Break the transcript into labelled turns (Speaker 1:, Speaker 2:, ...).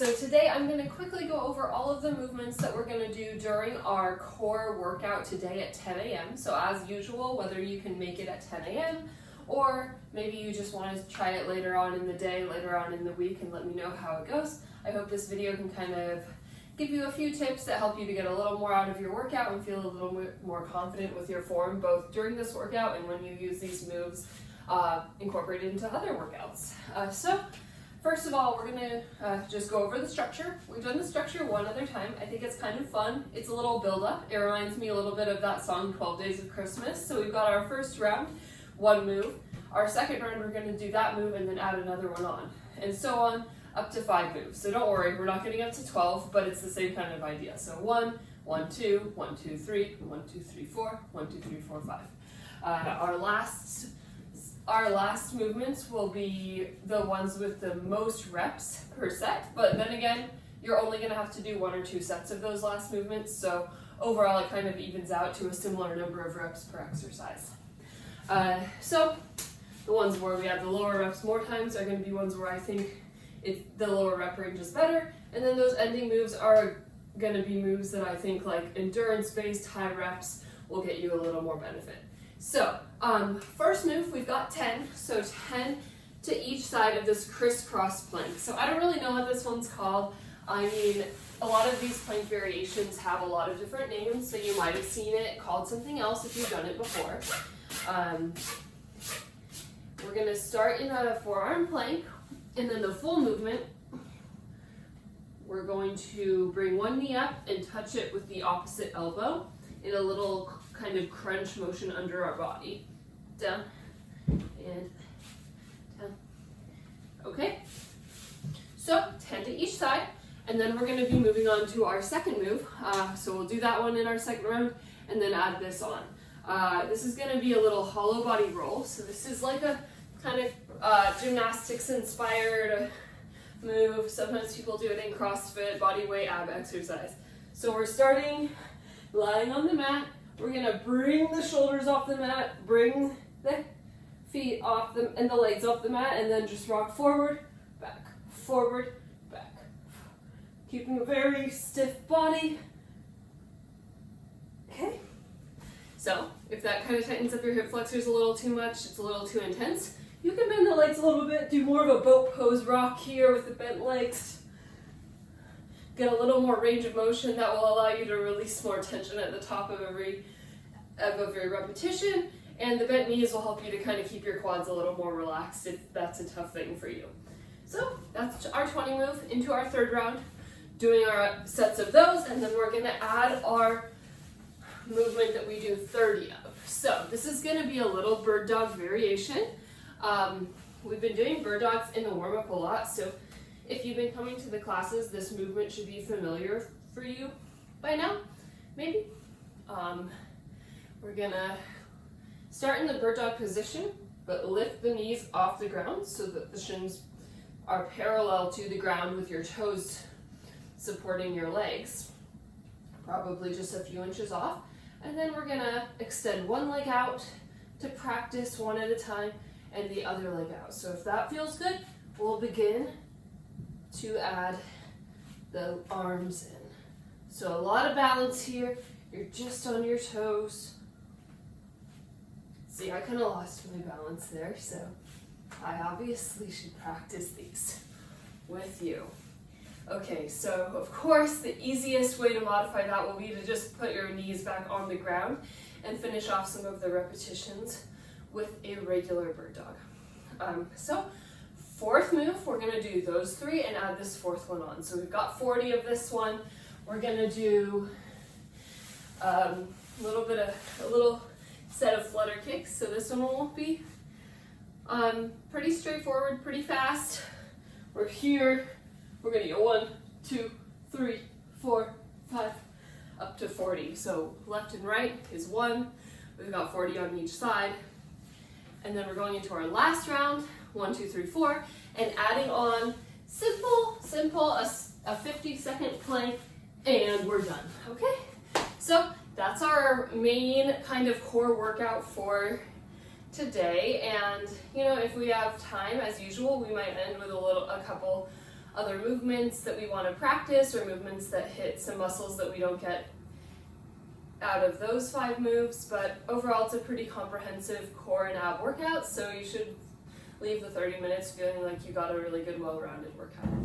Speaker 1: So today I'm going to quickly go over all of the movements that we're going to do during our core workout today at 10 a.m. So as usual, whether you can make it at 10 a.m. or maybe you just want to try it later on in the day, later on in the week, and let me know how it goes. I hope this video can kind of give you a few tips that help you to get a little more out of your workout and feel a little bit more confident with your form, both during this workout and when you use these moves incorporated into other workouts. First of all, we're going to just go over the structure. We've done the structure one other time. I think it's kind of fun. It's a little build-up. It reminds me a little bit of that song 12 Days of Christmas. So we've got our first round, one move. Our second round, we're going to do that move and then add another one on. And so on, up to 5 moves. So don't worry, we're not getting up to 12, but it's the same kind of idea. So 1, 1, 2, 1, 2, 3, 1, 2, 3, 4, 1, 2, 3, 4, 5. Our last movements will be the ones with the most reps per set, but then again, you're only going to have to do 1 or 2 sets of those last movements, so overall it kind of evens out to a similar number of reps per exercise. So the ones where we add the lower reps more times are going to be ones where I think the lower rep range is better, and then those ending moves are going to be moves that I think like endurance-based high reps will get you a little more benefit. So, first move, we've got 10, so 10 to each side of this crisscross plank. So I don't really know what this one's called. I mean, a lot of these plank variations have a lot of different names, so you might have seen it called something else if you've done it before. We're going to start in a forearm plank, and then the full movement, we're going to bring one knee up and touch it with the opposite elbow in a little kind of crunch motion under our body. Down and down. Okay, so 10 to each side, and then we're going to be moving on to our second move. So we'll do that one in our second round and then add this on. This is going to be a little hollow body roll. So this is like a kind of gymnastics inspired move. Sometimes people do it in CrossFit, bodyweight ab exercise. So we're starting lying on the mat. We're going to bring the shoulders off the mat, bring the feet off them and the legs off the mat, and then just rock forward, back, keeping a very stiff body. Okay, so if that kind of tightens up your hip flexors a little too much, it's a little too intense, you can bend the legs a little bit, do more of a boat pose rock here with the bent legs. Get a little more range of motion that will allow you to release more tension at the top of every repetition, and the bent knees will help you to kind of keep your quads a little more relaxed if that's a tough thing for you. So that's our 20 move. Into our third round, doing our sets of those, and then we're going to add our movement that we do 30 of. So this is going to be a little bird dog variation. We've been doing bird dogs in the warm-up a lot, so if you've been coming to the classes, this movement should be familiar for you by now, maybe. We're gonna start in the bird dog position, but lift the knees off the ground so that the shins are parallel to the ground with your toes supporting your legs, probably just a few inches off. And then we're gonna extend one leg out to practice one at a time and the other leg out. So if that feels good, we'll begin to add the arms in. So a lot of balance here. You're just on your toes. See, I kind of lost my balance there, so I obviously should practice these with you. Okay, so of course the easiest way to modify that will be to just put your knees back on the ground and finish off some of the repetitions with a regular bird dog. So fourth move, we're going to do those 3 and add this 4th one on. So we've got 40 of this one. We're going to do a little set of flutter kicks. So this one won't be pretty straightforward, pretty fast. We're here. We're going to go 1, 2, 3, 4, 5, up to 40. So left and right is 1. We've got 40 on each side. And then we're going into our last round, 1, 2, 3, 4, and adding on simple, a 50-second plank, and we're done, okay? So that's our main kind of core workout for today, and you know, if we have time, as usual, we might end with a couple other movements that we want to practice, or movements that hit some muscles that we don't get out of those 5 moves. But overall, it's a pretty comprehensive core and ab workout, so you should leave the 30 minutes feeling like you got a really good, well-rounded workout.